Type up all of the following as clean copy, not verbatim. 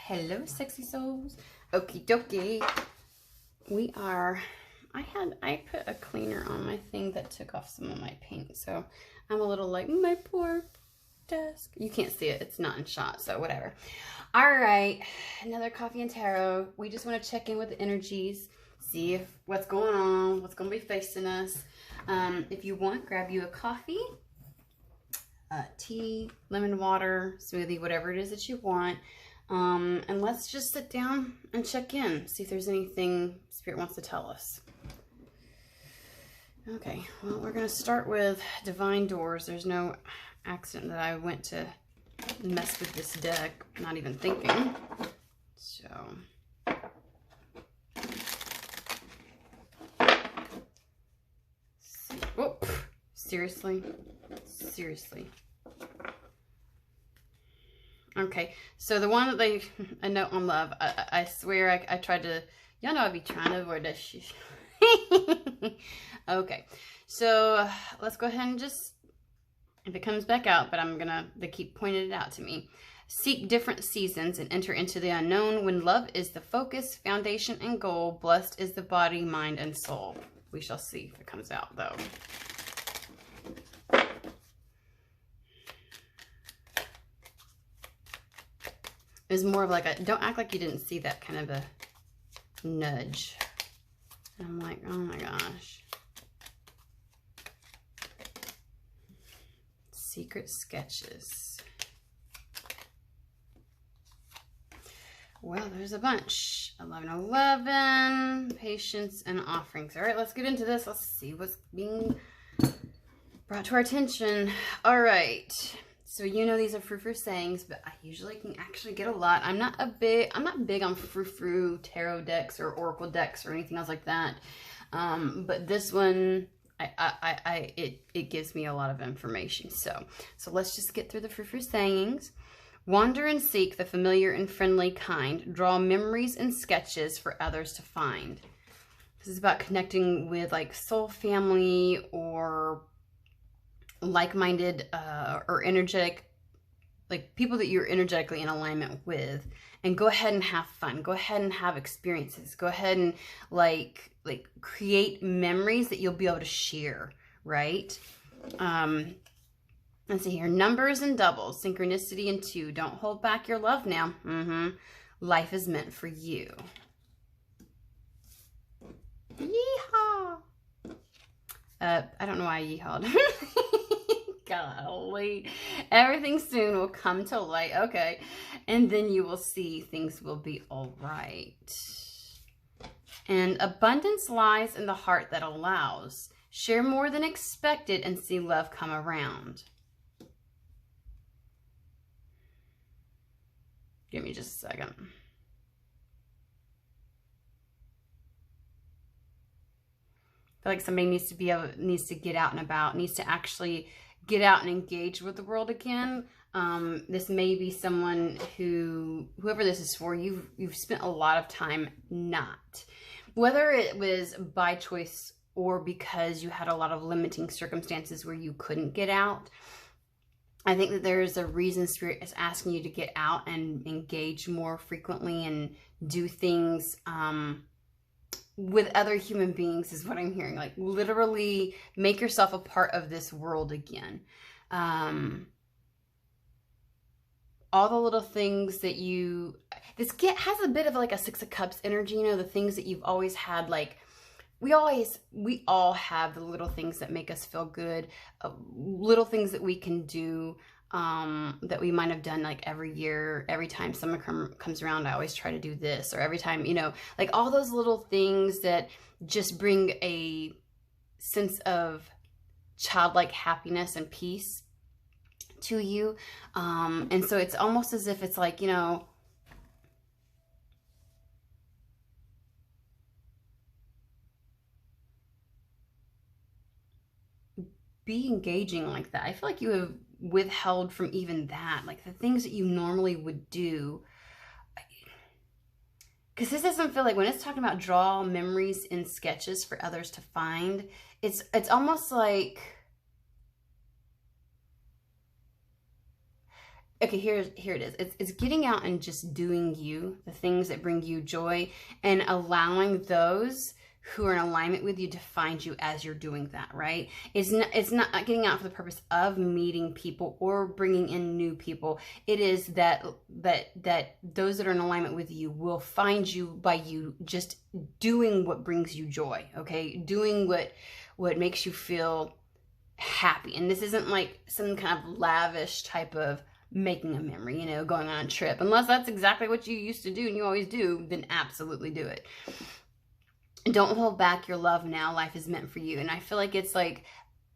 Hello, sexy souls. Okie dokie. I put a cleaner on my thing that took off some of my paint, so I'm a little like, my poor desk. You can't see it, it's not in shot, so whatever. All right, another coffee and tarot. We just want to check in with the energies, see if what's going on, what's going to be facing us. If you want, grab you a coffee, tea, lemon water, smoothie, whatever it is that you want. And let's just sit down and check in, see if there's anything Spirit wants to tell us. Okay, well, we're going to start with Divine Doors. There's no accident that I went to mess with this deck, not even thinking. So, oh, seriously? Seriously. Okay, so the one that they, a note on love, I swear I tried to, y'all know I'd be trying to avoid that shit. Okay, so let's go ahead and just, if it comes back out, but they keep pointing it out to me. Seek different seasons and enter into the unknown when love is the focus, foundation, and goal. Blessed is the body, mind, and soul. We shall see if it comes out, though. It was more of like a, don't act like you didn't see that kind of a nudge. And I'm like, oh my gosh. Secret sketches. Well, there's a bunch. 1111, patience, and offerings. All right, let's get into this. Let's see what's being brought to our attention. All right. So you know these are frou-frou sayings, but I usually can actually get a lot. I'm not big on frou-frou tarot decks or oracle decks or anything else like that. But this one, it gives me a lot of information. So let's just get through the frou-frou sayings. Wander and seek the familiar and friendly kind. Draw memories and sketches for others to find. This is about connecting with like soul family or like-minded or energetic, like people that you're energetically in alignment with, and go ahead and have fun. Go ahead and have experiences. Go ahead and like create memories that you'll be able to share, right? Let's see here. Numbers and doubles, synchronicity and 2. Don't hold back your love now. Life is meant for you. Yeehaw! I don't know why I yeehawed. Golly. Everything soon will come to light. Okay. And then you will see things will be all right. And abundance lies in the heart that allows. Share more than expected and see love come around. Give me just a second. I feel like somebody needs to get out and about, needs to actually get out and engage with the world again. This may be someone whoever this is for, you've spent a lot of time not. Whether it was by choice or because you had a lot of limiting circumstances where you couldn't get out, I think that there's a reason Spirit is asking you to get out and engage more frequently and do things with other human beings is what I'm hearing. Like literally make yourself a part of this world again. All the little things that has a bit of like a 6 of Cups energy, you know, the things that you've always had. Like we all have the little things that make us feel good, little things that we can do, that we might have done like every year. Every time summer comes around, I always try to do this, or every time, you know, like all those little things that just bring a sense of childlike happiness and peace to you. And so it's almost as if it's like, you know, be engaging like that. I feel like you have withheld from even that, like the things that you normally would do. Because this doesn't feel like, when it's talking about draw memories in sketches for others to find, it's almost like okay, here it is. It's getting out and just doing you, the things that bring you joy, and allowing those who are in alignment with you to find you as you're doing that, right? It's not getting out for the purpose of meeting people or bringing in new people. It is that those that are in alignment with you will find you by you just doing what brings you joy, okay? Doing what makes you feel happy. And this isn't like some kind of lavish type of making a memory, you know, going on a trip. Unless that's exactly what you used to do and you always do, then absolutely do it. Don't hold back your love now. Life is meant for you. And I feel like it's like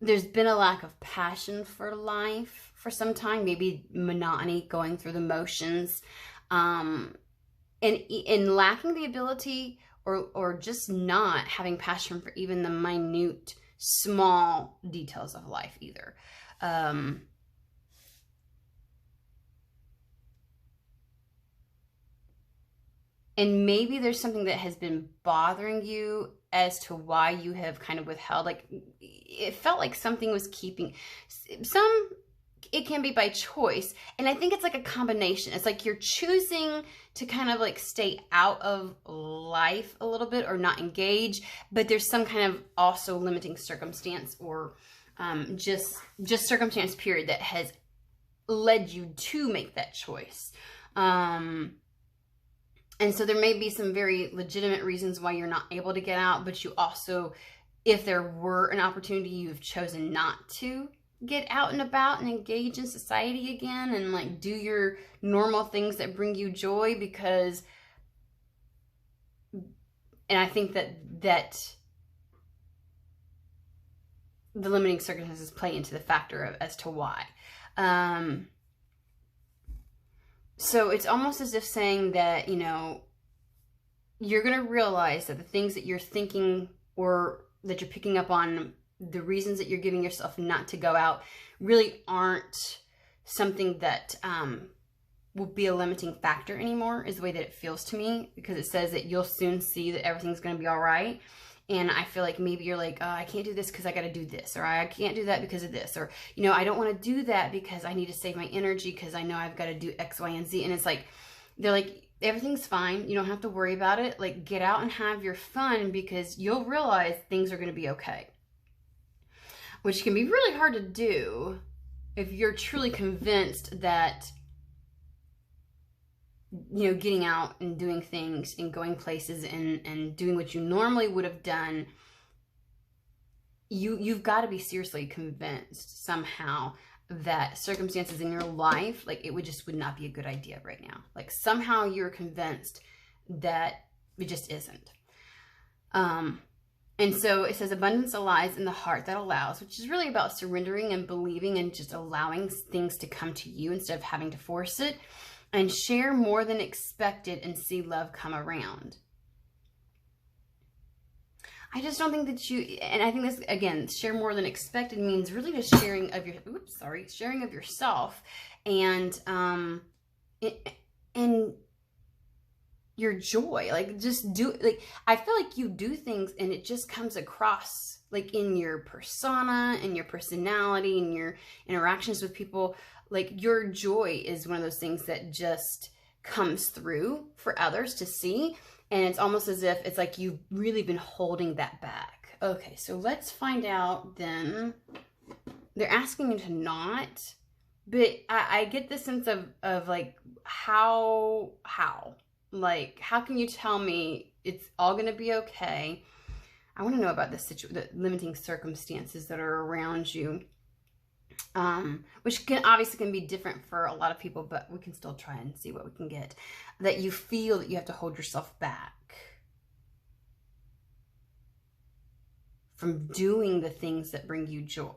there's been a lack of passion for life for some time, maybe monotony, going through the motions, and lacking the ability or just not having passion for even the minute, small details of life either. And maybe there's something that has been bothering you as to why you have kind of withheld. Like, it felt like something was keeping some. It can be by choice. And I think it's like a combination. It's like you're choosing to kind of like stay out of life a little bit or not engage, but there's some kind of also limiting circumstance or just circumstance period that has led you to make that choice. And so there may be some very legitimate reasons why you're not able to get out, but you also, if there were an opportunity, you've chosen not to get out and about and engage in society again and like do your normal things that bring you joy because, and I think that the limiting circumstances play into the factor of as to why. So it's almost as if saying that, you know, you're going to realize that the things that you're thinking or that you're picking up on, the reasons that you're giving yourself not to go out really aren't something that will be a limiting factor anymore, is the way that it feels to me, because it says that you'll soon see that everything's going to be all right. And I feel like maybe you're like, oh, I can't do this because I got to do this, or I can't do that because of this, or, you know, I don't want to do that because I need to save my energy because I know I've got to do X, Y, and Z. And it's like, they're like, everything's fine. You don't have to worry about it. Like, get out and have your fun because you'll realize things are going to be okay. Which can be really hard to do if you're truly convinced that, you know, getting out and doing things and going places and doing what you normally would have done, you've got to be seriously convinced somehow that circumstances in your life, like it would not be a good idea right now. Like somehow you're convinced that it just isn't. And so it says abundance lies in the heart that allows, which is really about surrendering and believing and just allowing things to come to you instead of having to force it. And share more than expected and see love come around. I just don't think that you, and I think this, again, share more than expected means really just sharing of sharing of yourself and your joy. Like just do, like, I feel like you do things and it just comes across like in your persona and your personality and your interactions with people. Like your joy is one of those things that just comes through for others to see. And it's almost as if it's like you've really been holding that back. Okay, so let's find out then. They're asking you to not, but I get the sense of like, how? Like, how can you tell me it's all going to be okay? I want to know about the limiting circumstances that are around you. Which can be different for a lot of people, but we can still try and see what we can get. That you feel that you have to hold yourself back from doing the things that bring you joy.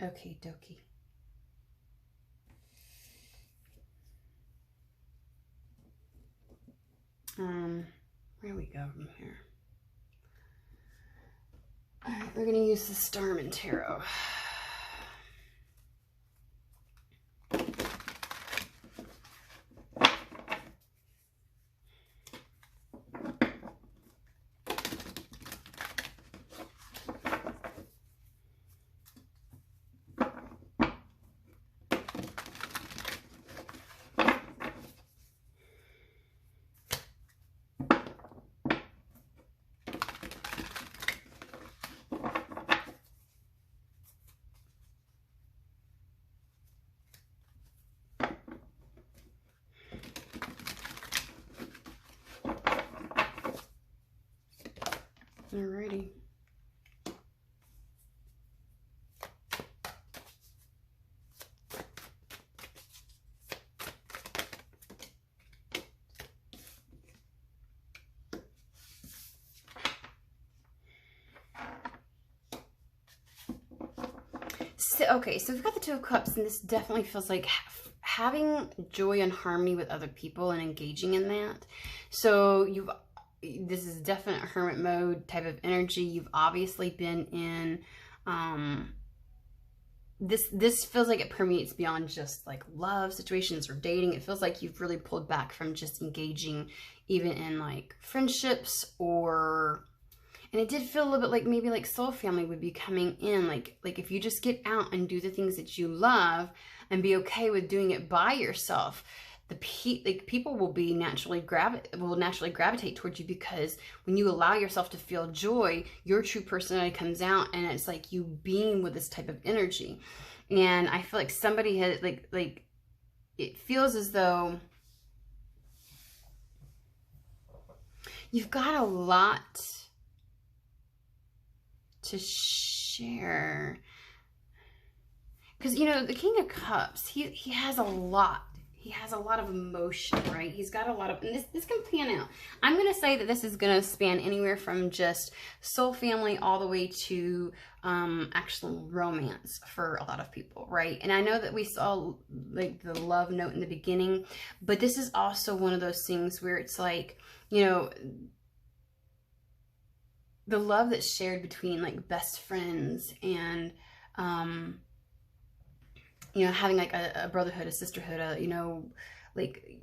Okay, dokie. Where do we go from here? All right, we're going to use the Starman Tarot. Alrighty. Okay, so we've got the Two of Cups, and this definitely feels like having joy and harmony with other people and engaging in that. So this is definite hermit mode type of energy. You've obviously been in, this feels like it permeates beyond just like love situations or dating. It feels like you've really pulled back from just engaging even in like friendships or... And it did feel a little bit like maybe like soul family would be coming in. Like if you just get out and do the things that you love and be okay with doing it by yourself, people will be naturally gravitate towards you, because when you allow yourself to feel joy, your true personality comes out, and it's like you beam with this type of energy. And I feel like somebody had like it feels as though you've got a lot to share, because you know the King of Cups, he has a lot of emotion, right? He's got a lot of, and this can pan out. I'm gonna say that this is gonna span anywhere from just soul family all the way to actual romance for a lot of people, right? And I know that we saw like the love note in the beginning, but this is also one of those things where it's like, you know, the love that's shared between like best friends and, you know, having like a brotherhood, a sisterhood, you know, like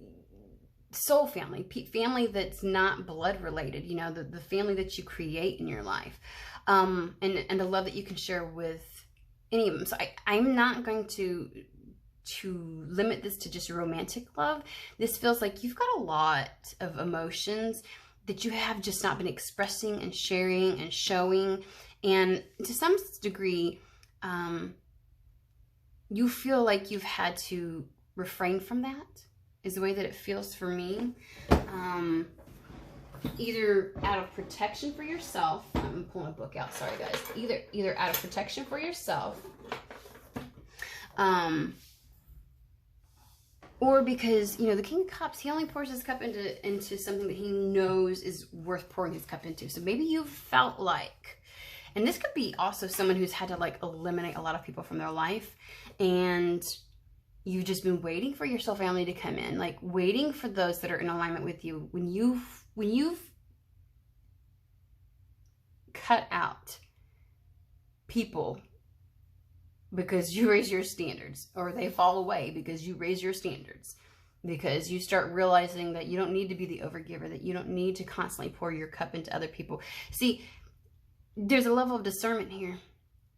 soul family, family that's not blood related, you know, the family that you create in your life, and the love that you can share with any of them. So I'm not going to limit this to just romantic love. This feels like you've got a lot of emotions that you have just not been expressing and sharing and showing. And to some degree, you feel like you've had to refrain from that, is the way that it feels for me. Either out of protection for yourself, I'm pulling a book out, sorry guys. Either out of protection for yourself, or because, you know, the King of Cups, he only pours his cup into something that he knows is worth pouring his cup into. So maybe you felt like, and this could be also someone who's had to like eliminate a lot of people from their life, and you've just been waiting for your soul family to come in, like waiting for those that are in alignment with you. When you've cut out people because you raise your standards, or they fall away because you raise your standards, because you start realizing that you don't need to be the overgiver, that you don't need to constantly pour your cup into other people. See, there's a level of discernment here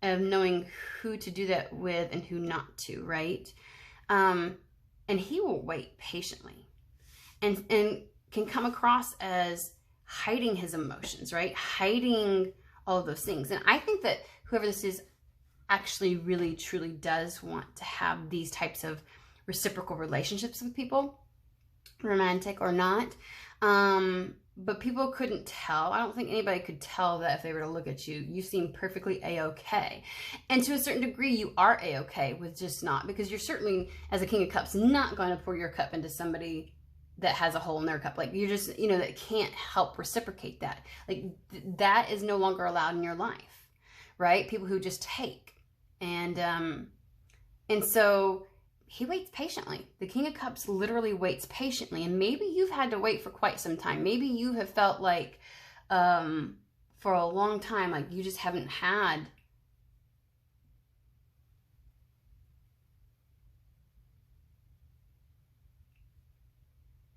of knowing who to do that with and who not to, right? And he will wait patiently and can come across as hiding his emotions, right? Hiding all of those things. And I think that whoever this is actually really truly does want to have these types of reciprocal relationships with people, romantic or not. But people couldn't tell. I don't think anybody could tell that if they were to look at you. You seem perfectly a-okay. And to a certain degree, you are a-okay with just not, because you're certainly, as a King of Cups, not going to pour your cup into somebody that has a hole in their cup. Like, you're just, you know, that can't help reciprocate that. Like, that is no longer allowed in your life, right? People who just take. And so he waits patiently. The King of Cups literally waits patiently. And maybe you've had to wait for quite some time. Maybe you have felt like for a long time, like you just haven't had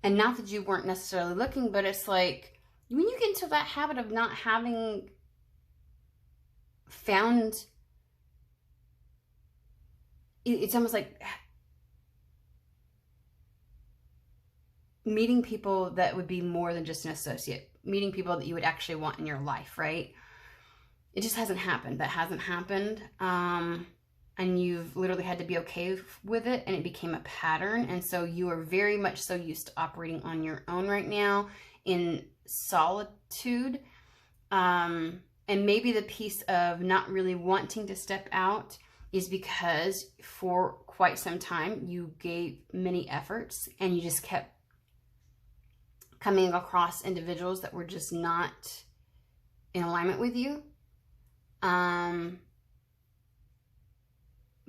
and not that you weren't necessarily looking, but it's like when you get into that habit of not having found, it's almost like meeting people that would be more than just an associate, meeting people that you would actually want in your life, right? It just hasn't happened. That hasn't happened. And you've literally had to be okay with it, and it became a pattern. And so you are very much so used to operating on your own right now in solitude. And maybe the piece of not really wanting to step out is because for quite some time you gave many efforts and you just kept coming across individuals that were just not in alignment with you. But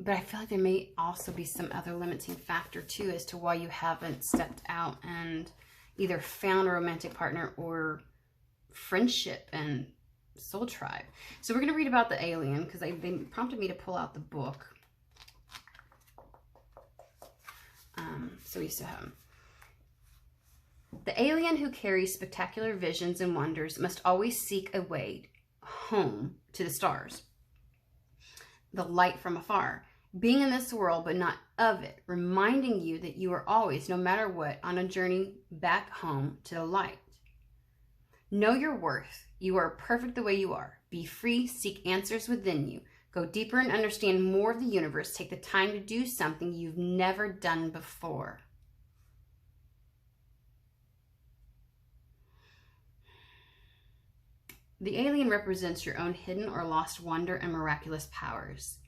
I feel like there may also be some other limiting factor too as to why you haven't stepped out and either found a romantic partner or friendship and soul tribe. So we're going to read about the alien because they prompted me to pull out the book. So we still have them. The alien who carries spectacular visions and wonders must always seek a way home to the stars, the light from afar, being in this world but not of it, reminding you that you are always, no matter what, on a journey back home to the light. Know your worth. You are perfect the way you are. Be free, seek answers within you. Go deeper and understand more of the universe. Take the time to do something you've never done before. The alien represents your own hidden or lost wonder and miraculous powers.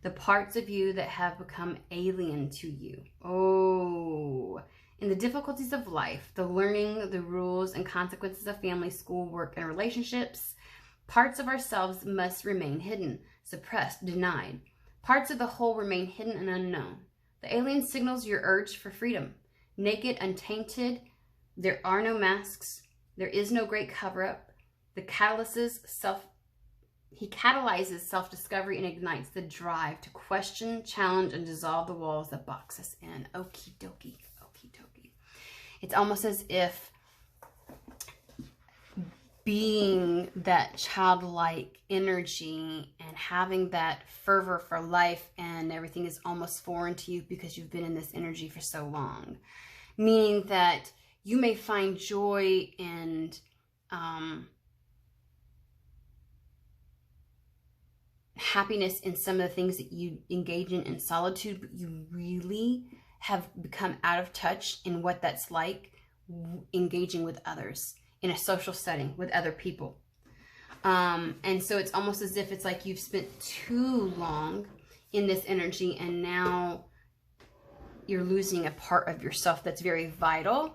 The parts of you that have become alien to you. Oh, in the difficulties of life, the learning, the rules and consequences of family, school, work, and relationships, parts of ourselves must remain hidden, suppressed, denied. Parts of the whole remain hidden and unknown. The alien signals your urge for freedom. Naked, untainted, there are no masks. There is no great cover-up. He catalyzes self-discovery and ignites the drive to question, challenge, and dissolve the walls that box us in. Okie dokie, okie dokie. It's almost as if being that childlike energy and having that fervor for life and everything is almost foreign to you because you've been in this energy for so long. Meaning that you may find joy and happiness in some of the things that you engage in solitude, but you really have become out of touch in what that's like engaging with others in a social setting with other people. And so it's almost as if it's like you've spent too long in this energy and now you're losing a part of yourself that's very vital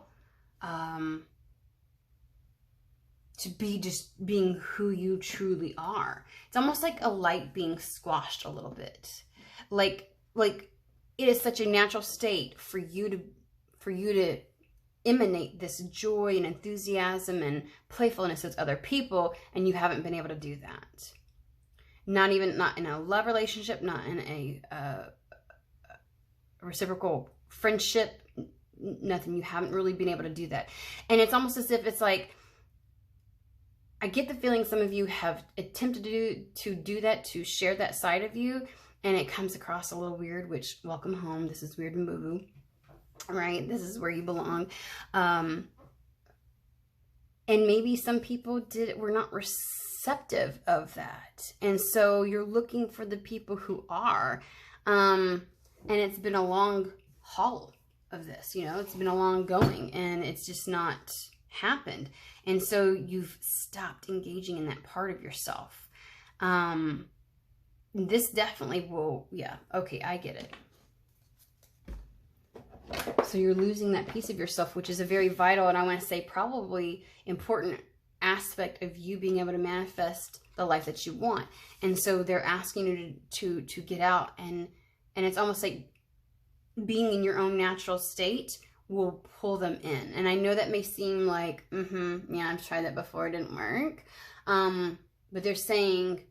to be just being who you truly are. It's almost like a light being squashed a little bit. Like it is such a natural state for you to emanate this joy and enthusiasm and playfulness with other people, and you haven't been able to do that. Not in a love relationship, not in a reciprocal friendship, nothing. You haven't really been able to do that. And it's almost as if it's like, I get the feeling some of you have attempted to do that, to share that side of you, and it comes across a little weird, which, welcome home. This is Weird and Woo-Woo, right? This is where you belong. And maybe some people were not receptive of that. And so you're looking for the people who are. And it's been a long haul of this, you know, it's been a long going, and it's just not happened. And so you've stopped engaging in that part of yourself. This definitely will, yeah, okay, I get it. So you're losing that piece of yourself, which is a very vital, and I want to say probably important aspect of you being able to manifest the life that you want. And so they're asking you to get out, and it's almost like being in your own natural state will pull them in. And I know that may seem like, yeah, I've tried that before, it didn't work. But they're saying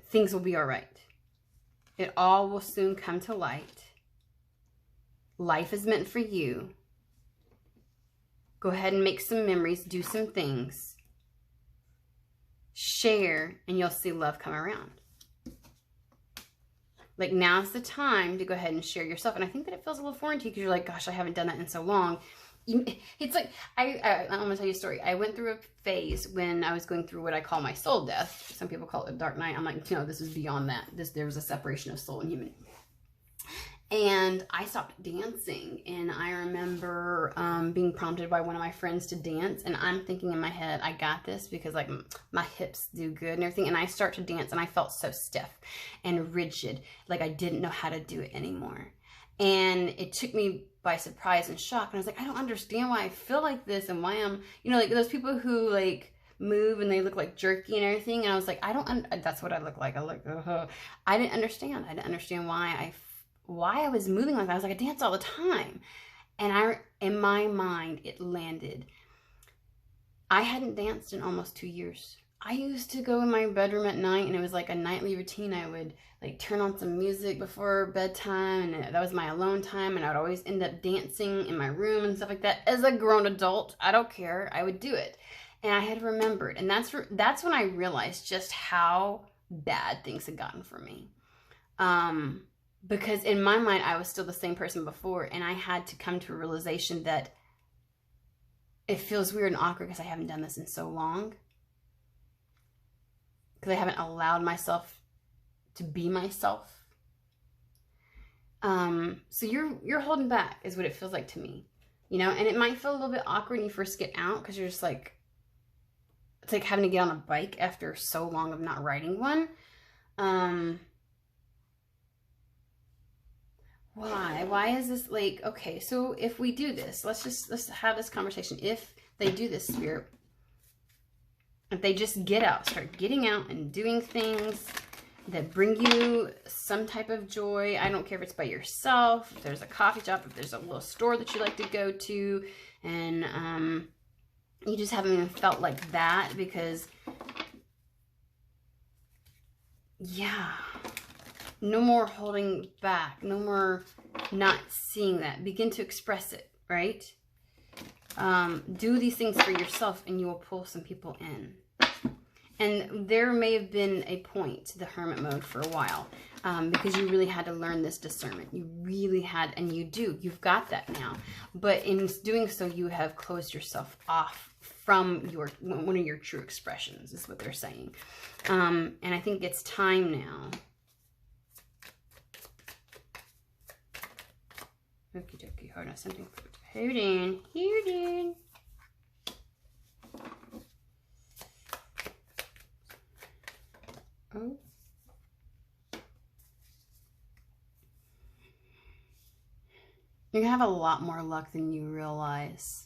things will be all right. It all will soon come to light. Life is meant for you. Go ahead and make some memories, do some things. Share, and you'll see love come around. Like, now's the time to go ahead and share yourself. And I think that it feels a little foreign to you because you're like, gosh, I haven't done that in so long. It's like, I'm going to tell you a story. I went through a phase when I was going through what I call my soul death. Some people call it a dark night. I'm like, no, this is beyond that. There was a separation of soul and human. And I stopped dancing, and I remember being prompted by one of my friends to dance, and I'm thinking in my head, I got this, because like my hips do good and everything. And I start to dance, and I felt so stiff and rigid, like I didn't know how to do it anymore. And it took me by surprise and shock, and I was like, I don't understand why I feel like this, and why I'm, you know, like those people who like move and they look like jerky and everything. And I was like, that's what I look like. I look, I didn't understand. I didn't understand why I was moving like that. I was like, I dance all the time. And in my mind, it landed. I hadn't danced in almost 2 years. I used to go in my bedroom at night, and it was like a nightly routine. I would like turn on some music before bedtime, and that was my alone time. And I would always end up dancing in my room and stuff like that. As a grown adult, I don't care. I would do it. And I had remembered. And that's when I realized just how bad things had gotten for me. Because in my mind, I was still the same person before, and I had to come to a realization that it feels weird and awkward because I haven't done this in so long. Because I haven't allowed myself to be myself. So you're holding back is what it feels like to me. You know, and it might feel a little bit awkward when you first get out, because you're just like, it's like having to get on a bike after so long of not riding one. Why is this like, okay, so if we do this, let's have this conversation. If they do this, Spirit, if they just get out, start getting out and doing things that bring you some type of joy. I don't care if it's by yourself, if there's a coffee shop, if there's a little store that you like to go to, and you just haven't even felt like that, because yeah, no more holding back, no more not seeing that. Begin to express it, right? Do these things for yourself, and you will pull some people in. And there may have been a point to the hermit mode for a while, because you really had to learn this discernment. You really had, and you've got that now. But in doing so, you have closed yourself off from one of your true expressions, is what they're saying. And I think it's time now. Okie dokie, hold on, something. Hold on. Oh. You're gonna have a lot more luck than you realize.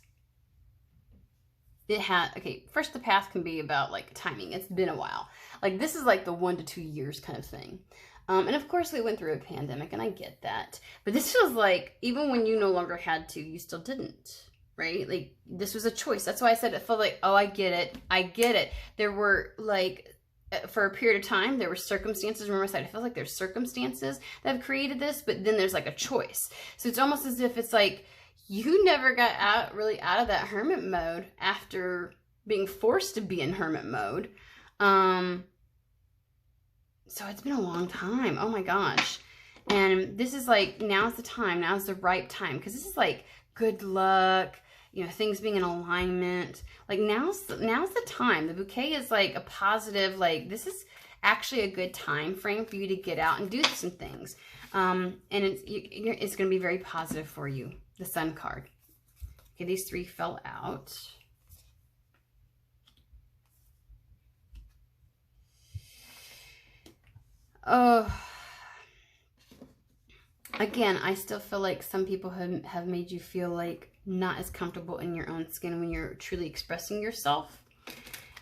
Okay, first, the path can be about like timing. It's been a while. Like this is like the 1 to 2 years kind of thing. And of course we went through a pandemic, and I get that. But this feels like even when you no longer had to, you still didn't, right? Like this was a choice. That's why I said it felt like, oh, I get it. I get it. There were like, for a period of time, there were circumstances. Remember I said, it feels like there's circumstances that have created this, but then there's like a choice. So it's almost as if it's like, you never got really out of that hermit mode after being forced to be in hermit mode. So it's been a long time. Oh my gosh. And this is like, now's the time. Now's the right time. Because this is like good luck, you know, things being in alignment. Like now's the time. The bouquet is like a positive, like this is actually a good time frame for you to get out and do some things. And it's going to be very positive for you. The Sun card. Okay, these 3 fell out. Oh, again, I still feel like some people have made you feel like not as comfortable in your own skin when you're truly expressing yourself.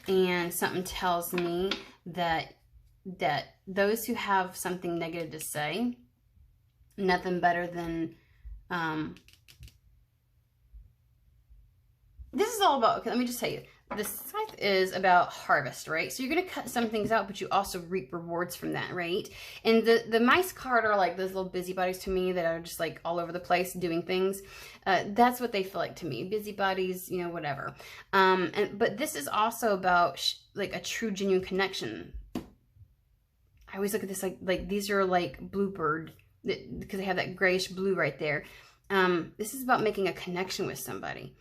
And something tells me that those who have something negative to say, nothing better than, this is all about, okay, let me just tell you. The scythe is about harvest, right? So you're going to cut some things out, but you also reap rewards from that, right? And the mice card are like those little busybodies to me that are just like all over the place doing things. That's what they feel like to me. Busybodies, you know, whatever. But this is also about like a true, genuine connection. I always look at this like these are like bluebird, because they have that grayish blue right there. This is about making a connection with somebody.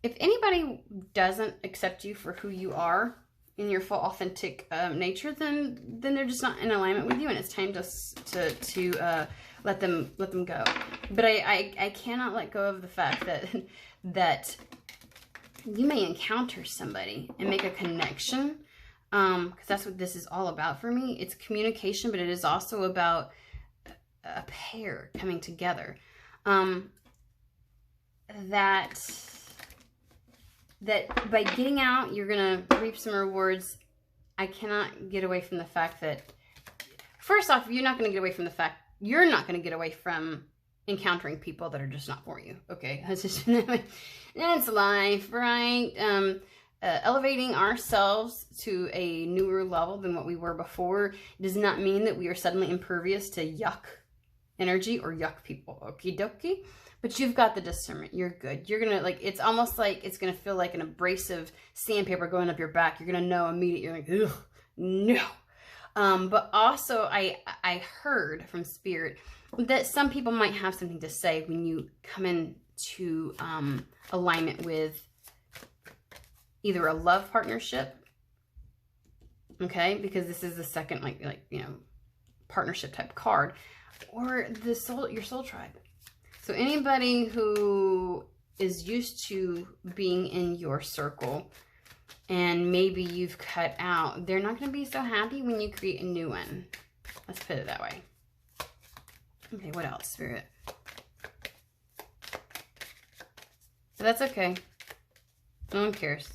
If anybody doesn't accept you for who you are, in your full authentic nature, then they're just not in alignment with you, and it's time to let them go. But I cannot let go of the fact that you may encounter somebody and make a connection, because that's what this is all about for me. It's communication, but it is also about a pair coming together. That by getting out, you're gonna reap some rewards. I cannot get away from the fact that, first off, you're not gonna get away from the fact you're not gonna get away from encountering people that are just not for you. Okay, that's just that's life, right? Elevating ourselves to a newer level than what we were before does not mean that we are suddenly impervious to yuck energy or yuck people. Okie dokie. But you've got the discernment. You're good. You're going to, like, it's almost like it's going to feel like an abrasive sandpaper going up your back. You're going to know immediately. You're like, ugh, no. But also, I heard from Spirit that some people might have something to say when you come into alignment with either a love partnership, okay, because this is the second, like you know, partnership type card, or your soul tribe. So anybody who is used to being in your circle and maybe you've cut out, they're not going to be so happy when you create a new one. Let's put it that way. Okay, what else, Spirit? So that's okay. No one cares.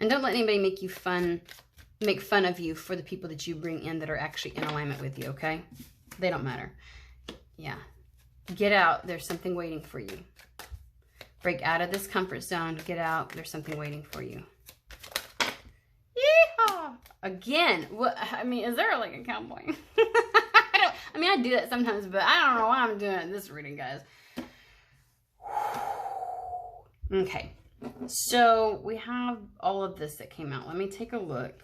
And don't let anybody make fun of you for the people that you bring in that are actually in alignment with you, okay? They don't matter. Yeah. Get out. There's something waiting for you. Break out of this comfort zone. Get out. There's something waiting for you. Yeehaw! Again. What? I mean, is there like a cowboy? I do that sometimes, but I don't know why I'm doing it in this reading, guys. Okay. So we have all of this that came out. Let me take a look.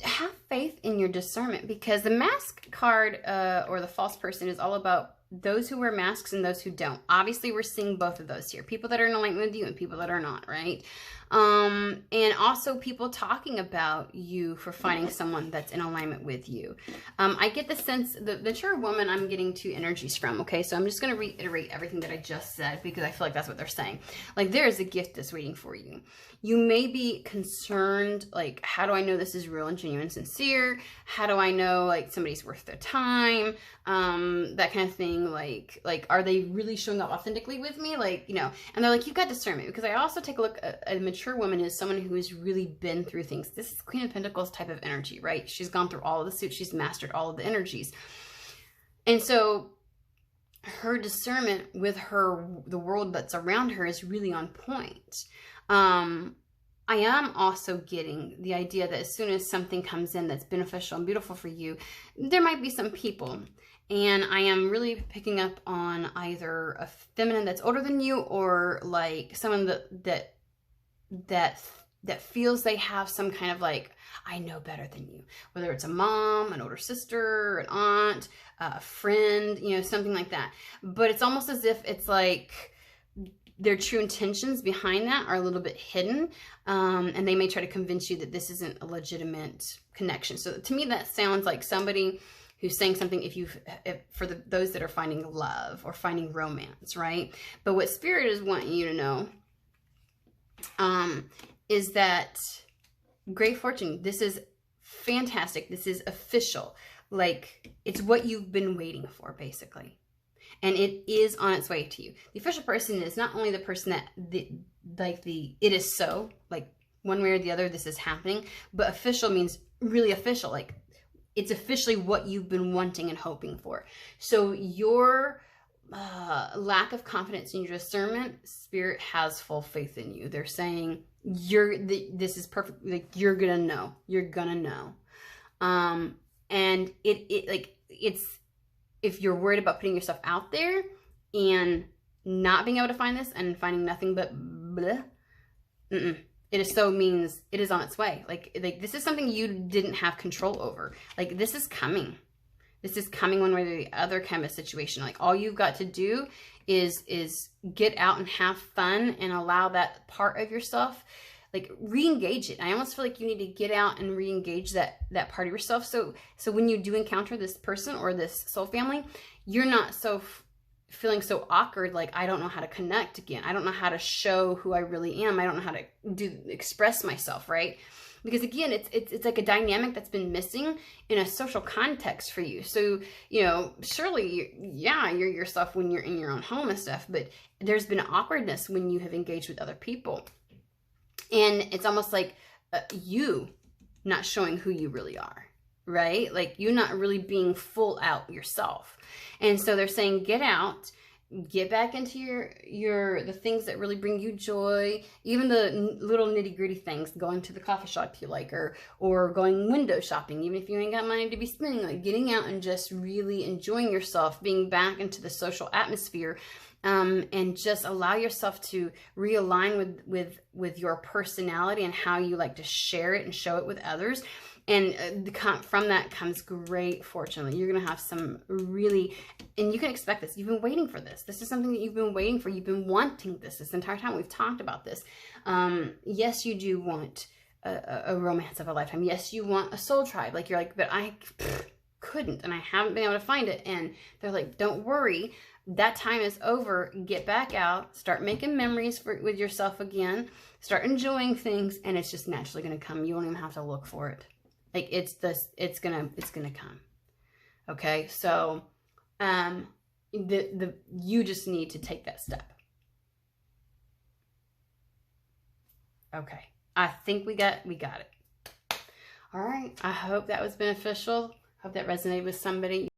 Have faith in your discernment, because the mask card or the false person is all about those who wear masks and those who don't. Obviously, we're seeing both of those here. People that are in alignment with you and people that are not, right? And also people talking about you for finding someone that's in alignment with you. I get the sense, the mature woman I'm getting two energies from, okay? So I'm just going to reiterate everything that I just said because I feel like that's what they're saying. Like, there is a gift that's waiting for you. You may be concerned, like, how do I know this is real and genuine and sincere? How do I know, like, somebody's worth their time? That kind of thing. Like, are they really showing up authentically with me? Like, you know, and they're like, you've got discernment. Because I also take a look at a mature woman is someone who has really been through things. This is Queen of Pentacles type of energy, right? She's gone through all of the suits. She's mastered all of the energies. And so her discernment with the world that's around her is really on point. I am also getting the idea that as soon as something comes in that's beneficial and beautiful for you, there might be some people. And I am really picking up on either a feminine that's older than you, or like someone that feels they have some kind of like, I know better than you. Whether it's a mom, an older sister, an aunt, a friend, you know, something like that. But it's almost as if it's like their true intentions behind that are a little bit hidden. And they may try to convince you that this isn't a legitimate connection. So to me, that sounds like somebody who's saying something for those that are finding love or finding romance, right? But what Spirit is wanting you to know is that great fortune, this is fantastic. This is official. Like, it's what you've been waiting for, basically. And it is on its way to you. The official person is not only the person that, it is so, like one way or the other, this is happening, but official means really official. Like, it's officially what you've been wanting and hoping for. So your lack of confidence in your discernment, Spirit has full faith in you. They're saying, this is perfect. Like, you're gonna know. You're gonna know. And it's, if you're worried about putting yourself out there and not being able to find this and finding nothing but bleh, it is so means it is on its way. Like this is something you didn't have control over. Like this is coming. This is coming one way or the other kind of situation. Like all you've got to do is get out and have fun and allow that part of yourself, like re-engage it. I almost feel like you need to get out and re-engage that part of yourself. So when you do encounter this person or this soul family, you're not so feeling so awkward, like I don't know how to connect again. I don't know how to show who I really am. I don't know how to express myself, right? Because again, it's like a dynamic that's been missing in a social context for you. So, you know, surely, yeah, you're yourself when you're in your own home and stuff, but there's been awkwardness when you have engaged with other people. And it's almost like you not showing who you really are, right? Like you not really being full out yourself. And so they're saying, get out, get back into the things that really bring you joy, even the little nitty gritty things, going to the coffee shop you like, or going window shopping, even if you ain't got money to be spending, like getting out and just really enjoying yourself, being back into the social atmosphere, and just allow yourself to realign with your personality and how you like to share it and show it with others. And from that comes great fortune. You're going to have some really, and you can expect this. You've been waiting for this. This is something that you've been waiting for. You've been wanting this entire time. We've talked about this. Yes, you do want a romance of a lifetime. Yes, you want a soul tribe. Like you're like, but I couldn't, and I haven't been able to find it. And they're like, don't worry. That time is over. Get back out. Start making memories with yourself again. Start enjoying things, and it's just naturally going to come. You won't even have to look for it. Like it's gonna come. Okay, so you just need to take that step. Okay, I think we got it. All right, I hope that was beneficial. Hope that resonated with somebody.